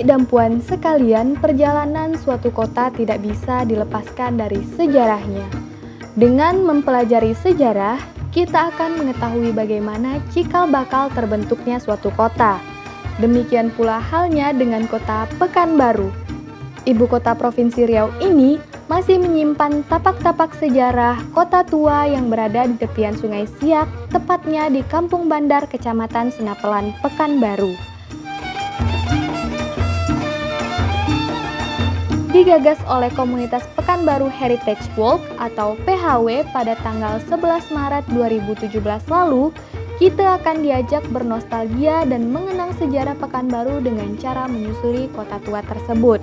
dan puan sekalian, perjalanan suatu kota tidak bisa dilepaskan dari sejarahnya. Dengan mempelajari sejarah, kita akan mengetahui bagaimana cikal bakal terbentuknya suatu kota. Demikian pula halnya dengan kota Pekanbaru. Ibu kota Provinsi Riau ini masih menyimpan tapak-tapak sejarah kota tua yang berada di tepian Sungai Siak, tepatnya di Kampung Bandar, Kecamatan Senapelan, Pekanbaru. Digagas oleh komunitas Pekanbaru Heritage Walk atau PHW pada tanggal 11 Maret 2017 lalu, kita akan diajak bernostalgia dan mengenang sejarah Pekanbaru dengan cara menyusuri kota tua tersebut.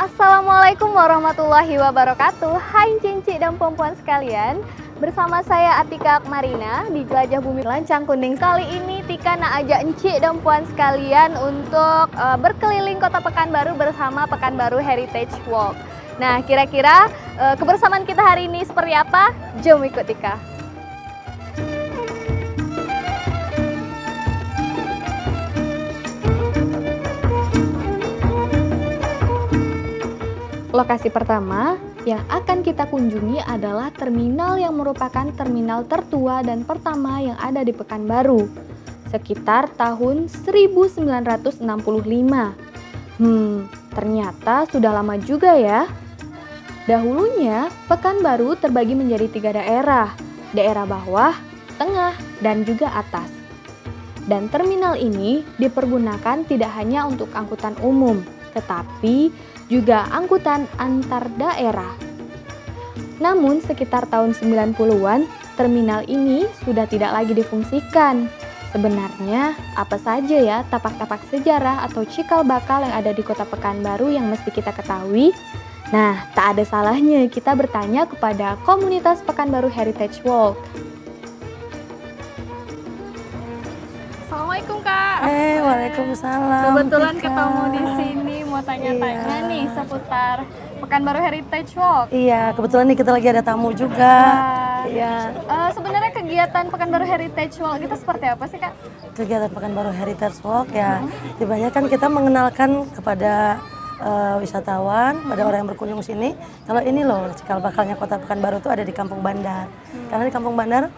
Assalamualaikum warahmatullahi wabarakatuh. Hai cincin dan perempuan sekalian. Bersama saya Atika Akmarina di Jelajah Bumi Lancang Kuning. Kali ini Tika nak ajak encik dan puan sekalian untuk berkeliling kota Pekanbaru bersama Pekanbaru Heritage Walk. Nah, kira-kira kebersamaan kita hari ini seperti apa? Jom ikut Tika. Lokasi pertama yang akan kita kunjungi adalah terminal yang merupakan terminal tertua dan pertama yang ada di Pekanbaru, sekitar tahun 1965. Ternyata sudah lama juga ya. Dahulunya, Pekanbaru terbagi menjadi 3 daerah, daerah bawah, tengah, dan juga atas. Dan terminal ini dipergunakan tidak hanya untuk angkutan umum, tetapi juga angkutan antar daerah. Namun sekitar tahun 90-an, terminal ini sudah tidak lagi difungsikan. Sebenarnya, apa saja ya tapak-tapak sejarah atau cikal bakal yang ada di kota Pekanbaru yang mesti kita ketahui? Nah, tak ada salahnya kita bertanya kepada komunitas Pekanbaru Heritage Walk. Assalamualaikum Kak. Waalaikumsalam. Kebetulan ketemu di sini mau tanya-tanya nih seputar Pekanbaru Heritage Walk. Iya, kebetulan nih kita lagi ada tamu juga. Iya. Sebenarnya kegiatan Pekanbaru Heritage Walk itu seperti apa sih Kak? Kegiatan Pekanbaru Heritage Walk ya, tibanya kan kita mengenalkan kepada wisatawan, pada orang yang berkunjung sini, kalau ini loh cikal bakalnya kota Pekanbaru itu ada di Kampung Bandar. Karena di Kampung Bandar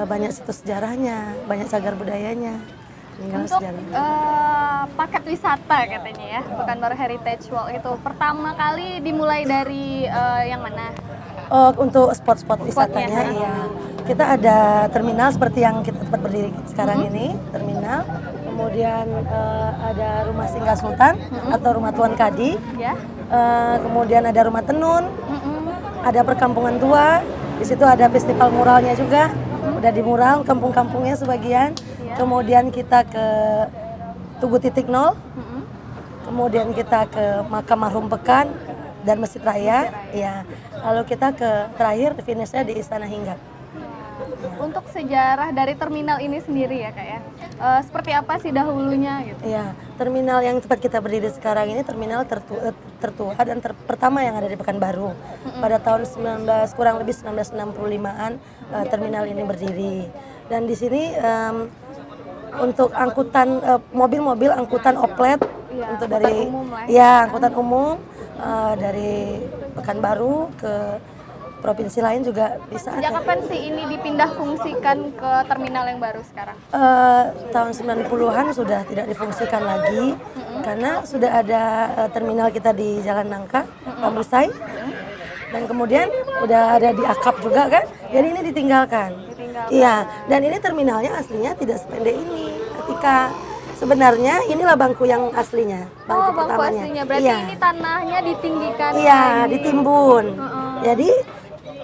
banyak situs sejarahnya, banyak cagar budayanya. Untuk paket wisata katanya ya, Pekanbaru Heritage Walk itu pertama kali dimulai dari yang mana? Untuk spot-spot wisatanya, iya. Kita ada terminal seperti yang kita tempat berdiri sekarang ini, terminal. Kemudian ada rumah singgah sultan atau rumah tuan kadi. Ya. Kemudian ada rumah tenun, ada perkampungan tua. Di situ ada festival muralnya juga. Udah di mural kampung-kampungnya sebagian. Kemudian kita ke Tugu Titik Nol, kemudian kita ke Makam Marhum Pekan dan Masjid Raya, ya. Lalu kita ke terakhir finishnya di Istana Hinggap. Untuk sejarah dari terminal ini sendiri ya Kak ya, seperti apa sih dahulunya gitu? Ya, terminal yang tempat kita berdiri sekarang ini terminal tertua dan pertama yang ada di Pekanbaru. Pada tahun kurang lebih 1965-an terminal ini berdiri. Dan di sini untuk angkutan mobil-mobil angkutan oplet untuk dari umum lah, angkutan umum dari Pekanbaru ke provinsi lain juga bisa. Sejak kapan sih ini dipindah fungsikan ke terminal yang baru sekarang? Tahun 90-an sudah tidak difungsikan lagi karena sudah ada terminal kita di Jalan Nangka, Pamrusai. Dan kemudian udah ada di Akap juga kan, jadi ini ditinggalkan. Iya, dan ini terminalnya aslinya tidak sependek ini. Ketika sebenarnya inilah bangku yang aslinya, bangku pertamanya. Aslinya, berarti ini tanahnya ditinggikan. Iya, ditimbun. Jadi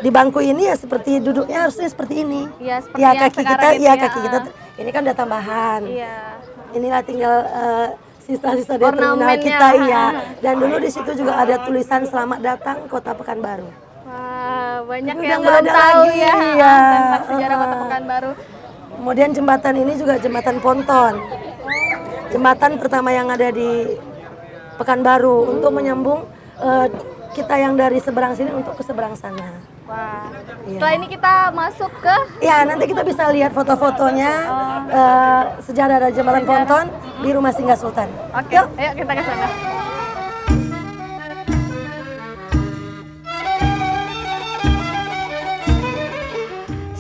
di bangku ini ya seperti duduknya harusnya seperti ini. Iya, seperti ya, yang kaki kita, gitu iya ya. kaki kita. Ini kan udah tambahan. Iya. Inilah tinggal sisa-sisa dari terminal kita, iya. Dan dulu di situ juga ada tulisan Selamat Datang Kota Pekanbaru. Wah, banyak Udah yang nggak belum ada tahu lagi, ya ya. tentang sejarah Kota Pekanbaru. Kemudian jembatan ini juga jembatan ponton. Jembatan pertama yang ada di Pekanbaru untuk menyambung kita yang dari seberang sini untuk ke seberang sana. Wah. Iya. Setelah ini kita masuk ke Ya, nanti kita bisa lihat foto-fotonya sejarah dari Jembatan Ponton di Rumah Singgah Sultan. Oke, Yuk. ayo kita ke sana.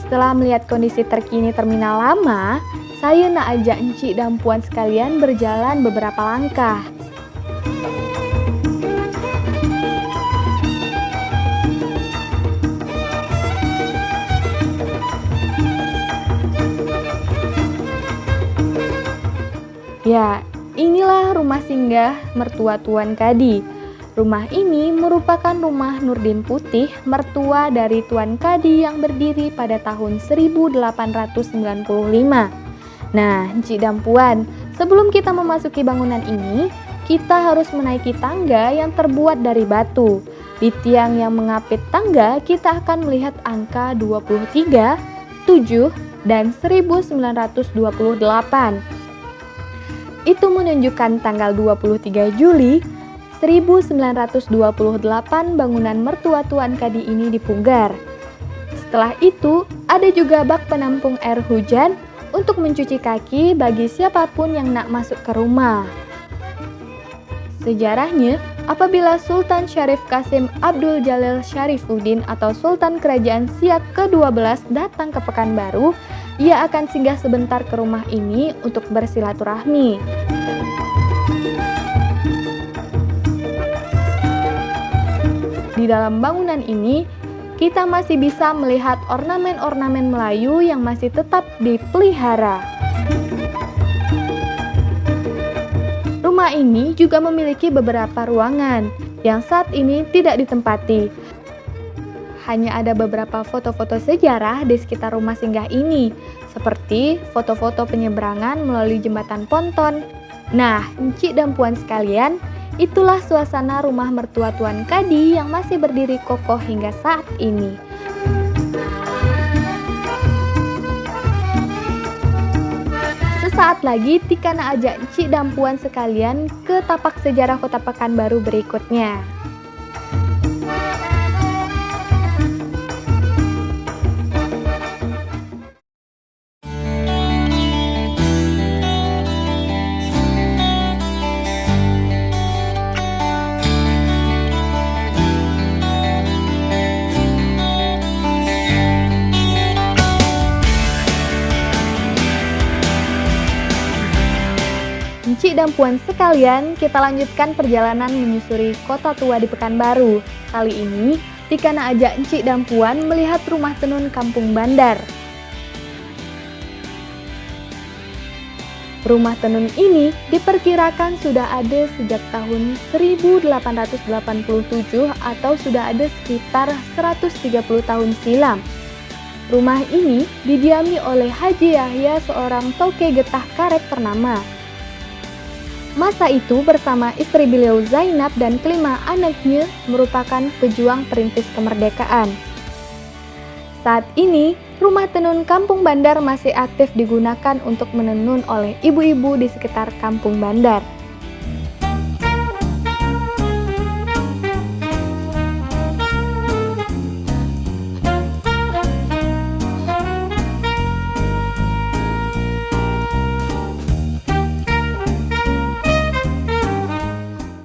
Setelah melihat kondisi terkini terminal lama, saya nak ajak encik dan puan sekalian berjalan beberapa langkah. Ya, inilah rumah singgah mertua Tuan Kadi. Rumah ini merupakan rumah Nurdin Putih, mertua dari Tuan Kadi yang berdiri pada tahun 1895. Nah, encik dan puan, sebelum kita memasuki bangunan ini, kita harus menaiki tangga yang terbuat dari batu. Di tiang yang mengapit tangga, kita akan melihat angka 23, 7, dan 1928. Itu menunjukkan tanggal 23 Juli 1928 bangunan mertua Tuan Kadi ini dipunggar. Setelah itu, ada juga bak penampung air hujan untuk mencuci kaki bagi siapapun yang nak masuk ke rumah. Sejarahnya, apabila Sultan Syarif Qasim Abdul Jalil Syarifuddin atau Sultan Kerajaan Siak ke-12 datang ke Pekanbaru, ia akan singgah sebentar ke rumah ini untuk bersilaturahmi. Di dalam bangunan ini, kita masih bisa melihat ornamen-ornamen Melayu yang masih tetap dipelihara. Rumah ini juga memiliki beberapa ruangan yang saat ini tidak ditempati. Hanya ada beberapa foto-foto sejarah di sekitar rumah singgah ini, seperti foto-foto penyeberangan melalui jembatan ponton. Nah, encik dan puan sekalian, itulah suasana rumah mertua Tuan Kadi yang masih berdiri kokoh hingga saat ini. Sesaat lagi Tika nak ajak encik dan puan sekalian ke tapak sejarah Kota Pekanbaru berikutnya. Encik dan puan sekalian, kita lanjutkan perjalanan menyusuri kota tua di Pekanbaru. Kali ini, Tika nak ajak encik dan puan melihat rumah tenun Kampung Bandar. Rumah tenun ini diperkirakan sudah ada sejak tahun 1887 atau sudah ada sekitar 130 tahun silam. Rumah ini didiami oleh Haji Yahya, seorang toke getah karet ternama. Masa itu bersama istri beliau Zainab dan kelima anaknya merupakan pejuang perintis kemerdekaan. Saat ini, rumah tenun Kampung Bandar masih aktif digunakan untuk menenun oleh ibu-ibu di sekitar Kampung Bandar.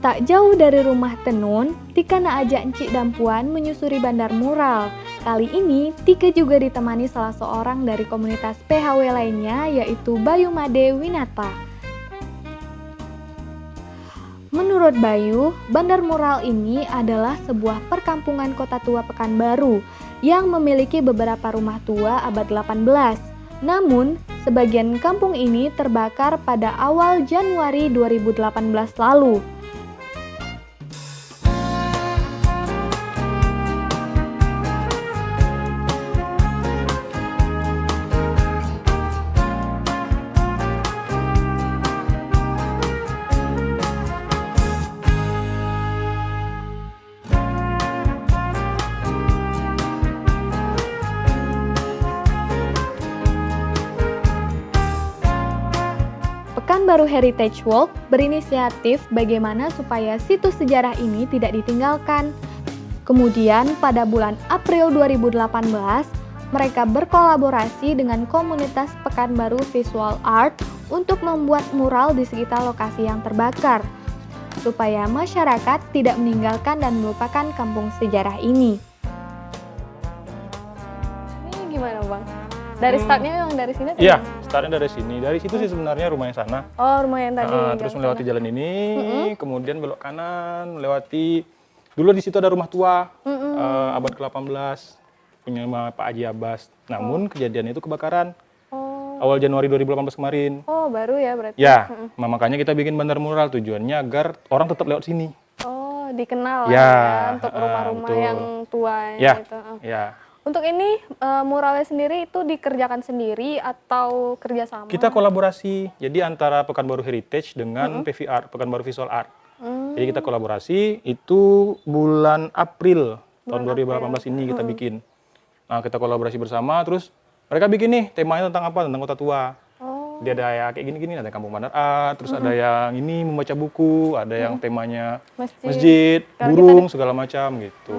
Tak jauh dari rumah tenun, Tika nak ajak encik dan puan menyusuri Bandar Mural. Kali ini, Tika juga ditemani salah seorang dari komunitas PHW lainnya, yaitu Bayu Made Winata. Menurut Bayu, Bandar Mural ini adalah sebuah perkampungan kota tua Pekanbaru yang memiliki beberapa rumah tua abad 18. Namun, sebagian kampung ini terbakar pada awal Januari 2018 lalu. Pekanbaru Heritage Walk berinisiatif bagaimana supaya situs sejarah ini tidak ditinggalkan. Kemudian pada bulan April 2018, mereka berkolaborasi dengan komunitas Pekanbaru Visual Art untuk membuat mural di sekitar lokasi yang terbakar, supaya masyarakat tidak meninggalkan dan melupakan kampung sejarah ini. Ini gimana Bang? Dari startnya memang dari sini? Iya, startnya dari sini. Dari situ sih sebenarnya rumah yang sana. Oh, rumah yang tadi. Terus melewati jalan ini, kemudian belok kanan, melewati. Dulu di situ ada rumah tua, abad ke-18, punya Pak Haji Abbas. Namun kejadian itu kebakaran. Awal Januari 2018 kemarin. Oh, baru ya berarti? Ya, makanya kita bikin bandar mural, tujuannya agar orang tetap lewat sini. Oh, dikenal Ya, ya untuk rumah-rumah betul. yang tua Ya, gitu. ya. Untuk ini muralnya sendiri itu dikerjakan sendiri atau kerjasama? Kita kolaborasi, jadi antara Pekanbaru Heritage dengan PVR, Pekanbaru Visual Art. Jadi kita kolaborasi, itu bulan April tahun 2018 ini kita bikin. Nah, kita kolaborasi bersama, terus mereka bikin nih temanya tentang apa? Tentang kota tua. Dia ada ya kayak gini-gini, ada kampung bandar art, terus ada yang ini membaca buku, ada yang temanya masjid, burung, segala macam gitu.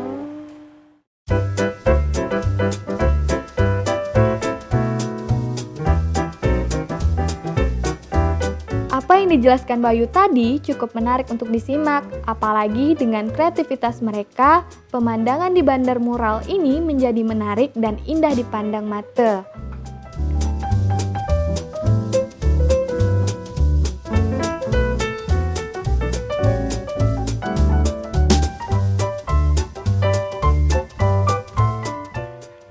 Apa yang dijelaskan Bayu tadi cukup menarik untuk disimak, apalagi dengan kreativitas mereka, pemandangan di bandar mural ini menjadi menarik dan indah dipandang mata.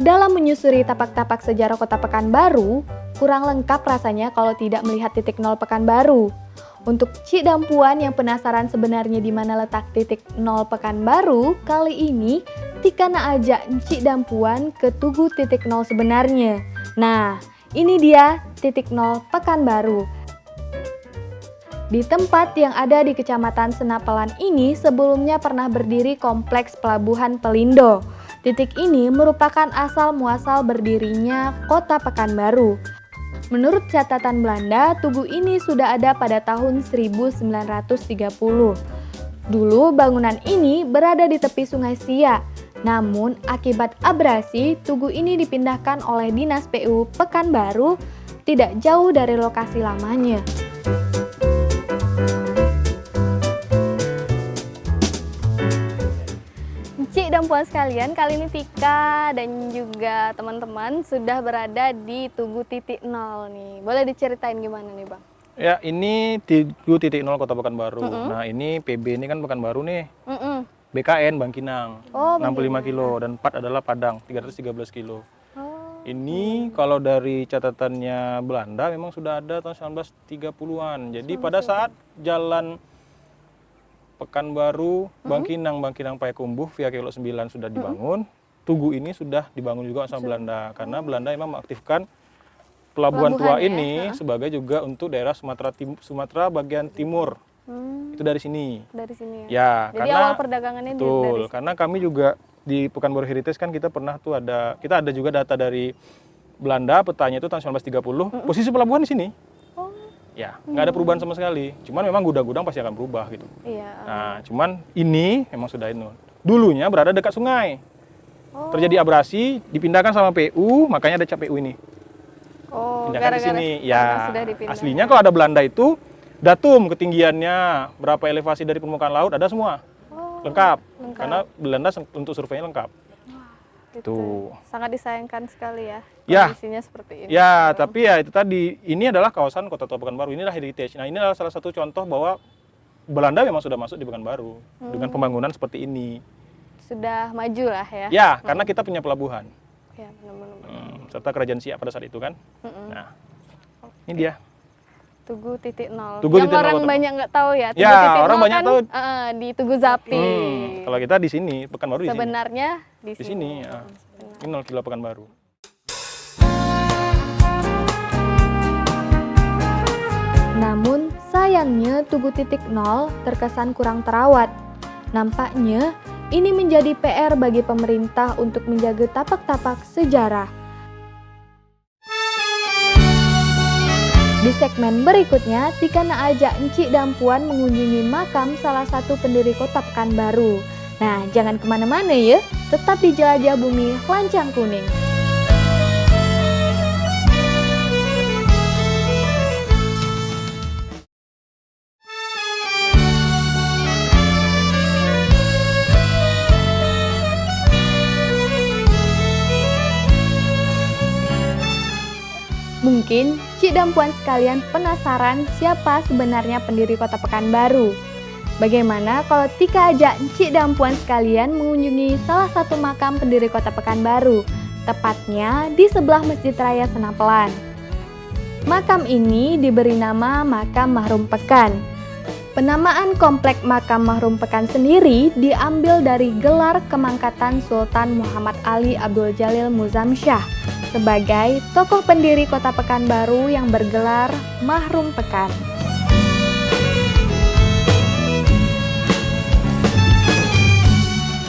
Dalam menyusuri tapak-tapak sejarah Kota Pekanbaru, kurang lengkap rasanya kalau tidak melihat titik nol Pekanbaru. Untuk Cik dan Puan yang penasaran sebenarnya di mana letak titik nol Pekanbaru, kali ini Tika nak ajak Cik dan Puan ke Tugu titik nol sebenarnya. Nah, ini dia titik nol Pekanbaru. Di tempat yang ada di Kecamatan Senapelan ini sebelumnya pernah berdiri kompleks Pelabuhan Pelindo. Titik ini merupakan asal muasal berdirinya Kota Pekanbaru. Menurut catatan Belanda, tugu ini sudah ada pada tahun 1930. Dulu bangunan ini berada di tepi Sungai Sia. Namun akibat abrasi, tugu ini dipindahkan oleh Dinas PU Pekanbaru tidak jauh dari lokasi lamanya. Cik dan Puan sekalian, kali ini Tika dan juga teman-teman sudah berada di Tugu titik nol nih. Boleh diceritain gimana nih Bang? Ya, ini Tugu titik nol Kota Pekanbaru. Nah, ini PB ini kan Pekanbaru nih. BKN Bangkinang, 65 kilo dan 4 adalah Padang, 313 kilo. Ini kalau dari catatannya Belanda memang sudah ada tahun 1930-an. Jadi pada saat jalan Pekanbaru, Bangkinang Payakumbuh via Kilo 9 sudah dibangun, Tugu ini sudah dibangun juga sama Belanda karena Belanda memang mengaktifkan Pelabuhan Tua ini sebagai juga untuk daerah Sumatera bagian timur. Itu dari sini. Dari sini ya. Jadi karena awal perdagangannya dari sini. Karena kami juga di Pekanbaru Heritage kan kita pernah tuh kita ada juga data dari Belanda, petanya itu tahun 1930, posisi pelabuhan di sini. Ya, nggak ada perubahan sama sekali. Cuman memang gudang-gudang pasti akan berubah gitu. Iya. Nah, cuman ini memang sudah ini. Dulunya berada dekat sungai. Terjadi abrasi, dipindahkan sama PU, makanya ada cap PU ini. Pindahkan di sini. Ya, aslinya kalau ada Belanda itu datum ketinggiannya, berapa elevasi dari permukaan laut ada semua. Lengkap. Karena Belanda untuk surveinya lengkap. Gitu. Sangat disayangkan sekali ya kondisinya seperti ini. Ya, tapi ya itu tadi, ini adalah kawasan Kota Tua Pekanbaru, inilah heritage. Nah, ini adalah salah satu contoh bahwa Belanda memang sudah masuk di Pekanbaru dengan pembangunan seperti ini. Sudah maju lah ya. Ya, karena kita punya pelabuhan. Ya, benar-benar. Serta Kerajaan Siak pada saat itu kan. Nah, ini dia. Tugu titik nol. Tugu yang titik orang nol, banyak nggak tahu ya. Tugu ya, titik orang nol banyak kan, tahu di Tugu Zapi. Kalau kita di sini, Pekanbaru di sini. Sebenarnya di Di sini, ya. Ini 0 kilo Pekanbaru. Namun sayangnya Tugu titik nol terkesan kurang terawat. Nampaknya ini menjadi PR bagi pemerintah untuk menjaga tapak-tapak sejarah. Di segmen berikutnya, Tika nak ajak Encik dan Puan mengunjungi makam salah satu pendiri Kota Pekanbaru. Nah, jangan kemana-mana ya, tetap di Jelajah Bumi Lancang Kuning. Mungkin Cik dan Puan sekalian penasaran siapa sebenarnya pendiri Kota Pekanbaru. Bagaimana kalau Tika ajak Cik dan Puan sekalian mengunjungi salah satu makam pendiri Kota Pekanbaru, tepatnya di sebelah Masjid Raya Senapelan. Makam ini diberi nama Makam Mahrum Pekan. Penamaan komplek Makam Mahrum Pekan sendiri diambil dari gelar kemangkatan Sultan Muhammad Ali Abdul Jalil Muzamsyah sebagai tokoh pendiri Kota Pekanbaru yang bergelar Mahrum Pekan.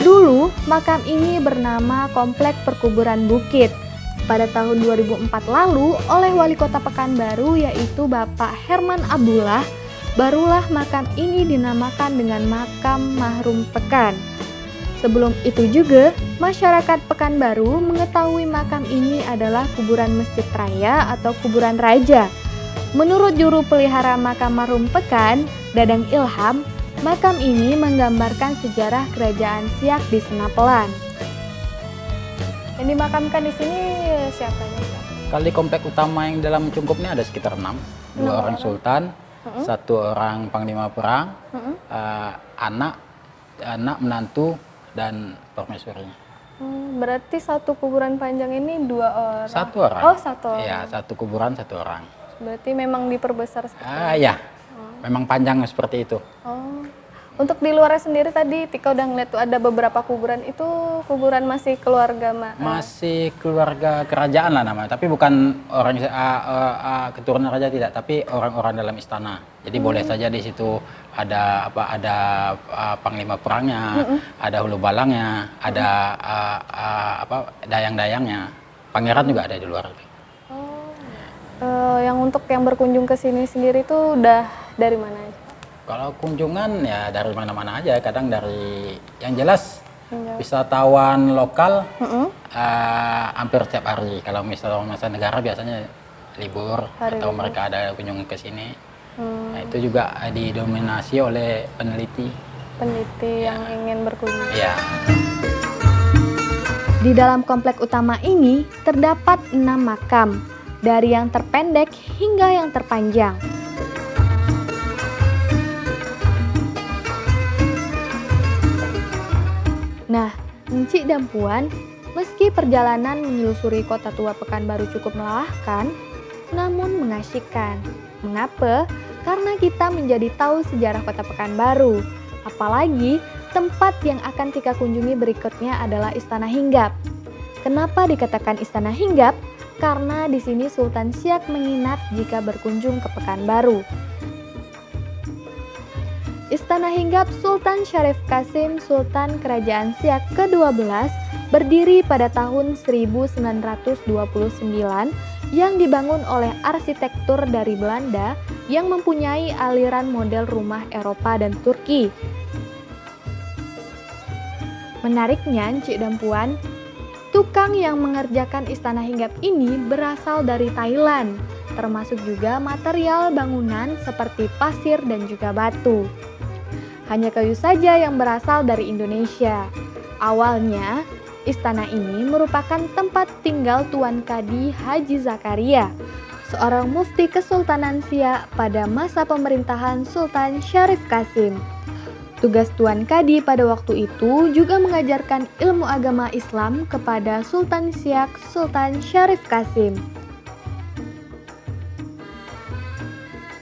Dulu, makam ini bernama Komplek Perkuburan Bukit. Pada tahun 2004 lalu, oleh Wali Kota Pekanbaru yaitu Bapak Herman Abdullah, barulah makam ini dinamakan dengan Makam Mahrum Pekan. Sebelum itu juga, masyarakat Pekanbaru mengetahui makam ini adalah kuburan Masjid Raya atau kuburan raja. Menurut juru pelihara Makam Mahrum Pekan, Dadang Ilham, makam ini menggambarkan sejarah kerajaan Siak di Senapelan. Yang dimakamkan di sini siapa ya? Kali komplek utama yang dalam cungkupnya ada sekitar 6. 2 orang sultan, 1 orang panglima perang, anak, menantu, dan permaisurinya. Berarti satu kuburan panjang ini 2 orang? 1 orang. Oh, 1 orang. Iya, 1 kuburan 1 orang. Berarti memang diperbesar seperti itu? Ya, memang panjang seperti itu. Oh. Untuk di luarnya sendiri tadi Tika udah ngeliat tuh ada beberapa kuburan, itu kuburan masih keluarga masih keluarga kerajaan lah namanya, tapi bukan orang keturunan raja tidak, tapi orang-orang dalam istana. Jadi boleh saja di situ ada panglima perangnya, ada hulu balangnya, ada dayang-dayangnya. Pangeran juga ada di luar. Yang untuk yang berkunjung ke sini sendiri itu udah dari mana aja? Kalau kunjungan ya dari mana-mana aja, kadang dari yang jelas wisatawan lokal hampir setiap hari. Kalau wisatawan mancanegara biasanya libur atau mereka ada kunjungan ke sini. Nah, itu juga didominasi oleh peneliti yang ingin berkunjung. Ya. Di dalam komplek utama ini terdapat 6 makam, dari yang terpendek hingga yang terpanjang. Nah, Encik dan Puan, meski perjalanan menyusuri kota tua Pekanbaru cukup melelahkan, namun mengasyikkan. Mengapa? Karena kita menjadi tahu sejarah kota Pekanbaru. Apalagi, tempat yang akan Tika kunjungi berikutnya adalah Istana Hinggap. Kenapa dikatakan Istana Hinggap? Karena di sini Sultan Siak menginap jika berkunjung ke Pekanbaru. Istana Hinggap Sultan Syarif Qasim Sultan Kerajaan Siak ke-12 berdiri pada tahun 1929 yang dibangun oleh arsitektur dari Belanda yang mempunyai aliran model rumah Eropa dan Turki. Menariknya, Encik dan Puan, tukang yang mengerjakan Istana Hinggap ini berasal dari Thailand, termasuk juga material bangunan seperti pasir dan juga batu. Hanya kayu saja yang berasal dari Indonesia. Awalnya, istana ini merupakan tempat tinggal Tuan Kadi Haji Zakaria, seorang mufti Kesultanan Siak pada masa pemerintahan Sultan Syarif Qasim. Tugas Tuan Kadi pada waktu itu juga mengajarkan ilmu agama Islam kepada Sultan Siak Sultan Syarif Qasim.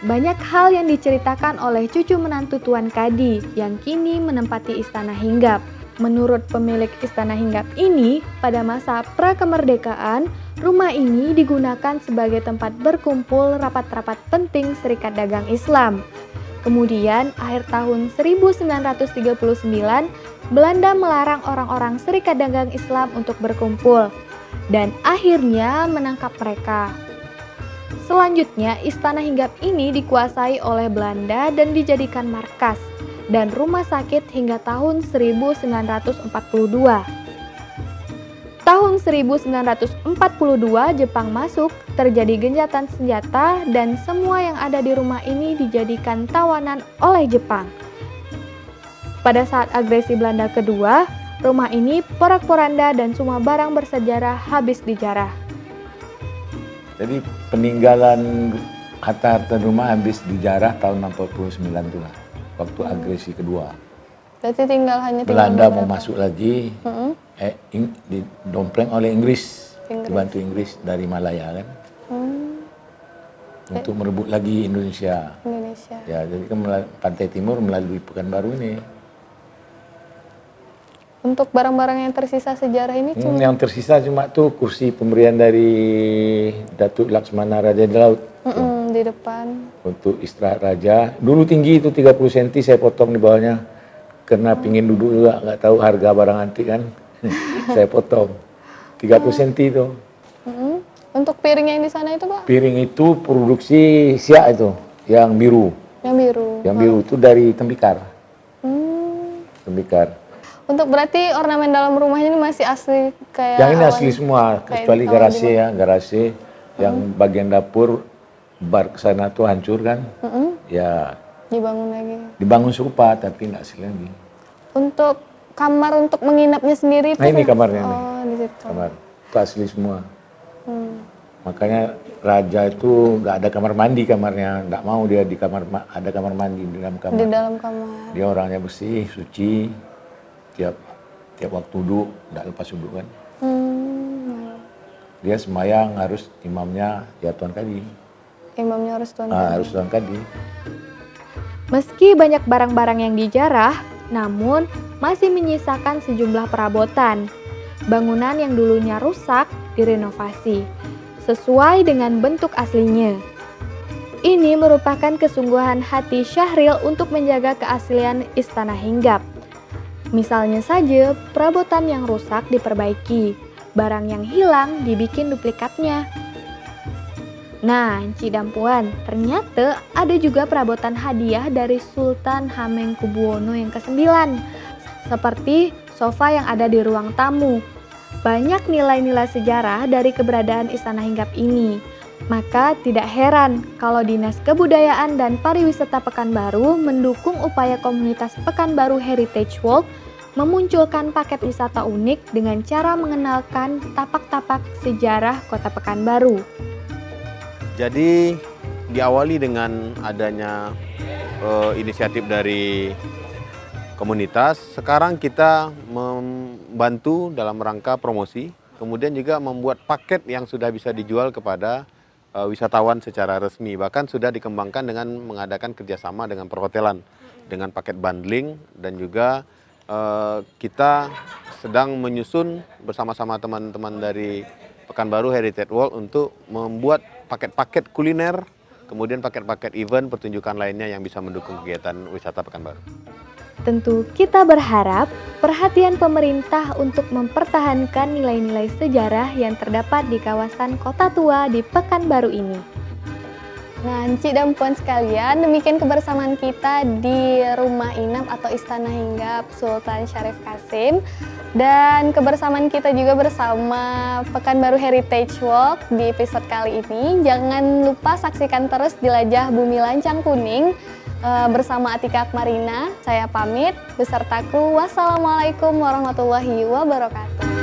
Banyak hal yang diceritakan oleh cucu menantu Tuan Kadi yang kini menempati Istana Hinggap. Menurut pemilik Istana Hinggap ini, pada masa pra-kemerdekaan, rumah ini digunakan sebagai tempat berkumpul rapat-rapat penting Serikat Dagang Islam. Kemudian, akhir tahun 1939, Belanda melarang orang-orang Serikat Dagang Islam untuk berkumpul, dan akhirnya menangkap mereka. Selanjutnya, Istana Hinggap ini dikuasai oleh Belanda dan dijadikan markas. dan rumah sakit hingga tahun 1942. Tahun 1942 Jepang masuk, terjadi gencatan senjata dan semua yang ada di rumah ini dijadikan tawanan oleh Jepang. Pada saat agresi Belanda kedua, rumah ini porak-poranda dan semua barang bersejarah habis dijarah. Jadi peninggalan harta-harta rumah habis dijarah tahun 49 itulah, waktu agresi kedua. Berarti tinggal Belanda mau masuk lagi, didompleng oleh Inggris, dibantu Inggris dari Malaya kan, untuk merebut lagi Indonesia. Ya, jadi kan pantai timur melalui Pekanbaru ini. Untuk barang-barang yang tersisa sejarah ini Yang tersisa cuma tuh kursi pemberian dari Datuk Laksmana Raja di Laut. di depan. Untuk istirahat raja. Dulu tinggi itu 30 cm, saya potong di bawahnya. Karena pingin duduk juga, nggak tahu harga barang antik kan. Saya potong. 30 cm itu. Untuk piring yang di sana itu, Pak? Piring itu produksi Siak itu, yang biru. Yang biru. Yang biru itu dari Tembikar. Tembikar. Untuk berarti ornamen dalam rumahnya ini masih asli kayak Yang ini awal asli semua, kecuali garasi ya, garasi. Yang bagian dapur, bar kesana tuh hancur kan. Ya dibangun lagi. dibangun serupa, tapi nggak asli lagi. Untuk kamar untuk menginapnya sendiri itu Nah ini kamarnya nih. Oh, di situ. Kamar. Itu asli semua. Makanya raja itu nggak ada kamar mandi kamarnya, nggak mau dia di kamar ada kamar mandi di dalam kamar. Di dalam kamar. Dia orangnya bersih, suci, tiap waktu duduk, nggak lepas duduk kan. Dia sembahyang harus imamnya ya Tuan Kadi. Imamnya harus Tuan Harus Tuan Kadi. Meski banyak barang-barang yang dijarah, namun masih menyisakan sejumlah perabotan. Bangunan yang dulunya rusak direnovasi sesuai dengan bentuk aslinya. Ini merupakan kesungguhan hati Syahril untuk menjaga keaslian Istana Hinggap. Misalnya saja, perabotan yang rusak diperbaiki, barang yang hilang dibikin duplikatnya. Nah, Ci dan Puan, ternyata ada juga perabotan hadiah dari Sultan Hamengkubuwono yang ke-9, seperti sofa yang ada di ruang tamu. Banyak nilai-nilai sejarah dari keberadaan Istana Hinggap ini. Maka tidak heran kalau Dinas Kebudayaan dan Pariwisata Pekanbaru mendukung upaya komunitas Pekanbaru Heritage Walk memunculkan paket wisata unik dengan cara mengenalkan tapak-tapak sejarah Kota Pekanbaru. Jadi diawali dengan adanya inisiatif dari komunitas, sekarang kita membantu dalam rangka promosi, kemudian juga membuat paket yang sudah bisa dijual kepada wisatawan secara resmi. Bahkan sudah dikembangkan dengan mengadakan kerjasama dengan perhotelan, dengan paket bundling, dan juga kita sedang menyusun bersama-sama teman-teman dari Pekanbaru Heritage Walk untuk membuat paket-paket kuliner, kemudian paket-paket event pertunjukan lainnya yang bisa mendukung kegiatan wisata Pekanbaru. Tentu kita berharap perhatian pemerintah untuk mempertahankan nilai-nilai sejarah yang terdapat di kawasan Kota Tua di Pekanbaru ini. Nah, Ci dan Puan sekalian, demikian kebersamaan kita di Rumah Inap atau Istana Hinggap Sultan Syarif Kasim. Dan kebersamaan kita juga bersama Pekanbaru Heritage Walk di episode kali ini. Jangan lupa saksikan terus Jelajah Bumi Lancang Kuning bersama Atika Akmarina. Saya pamit beserta kru. Wassalamualaikum warahmatullahi wabarakatuh.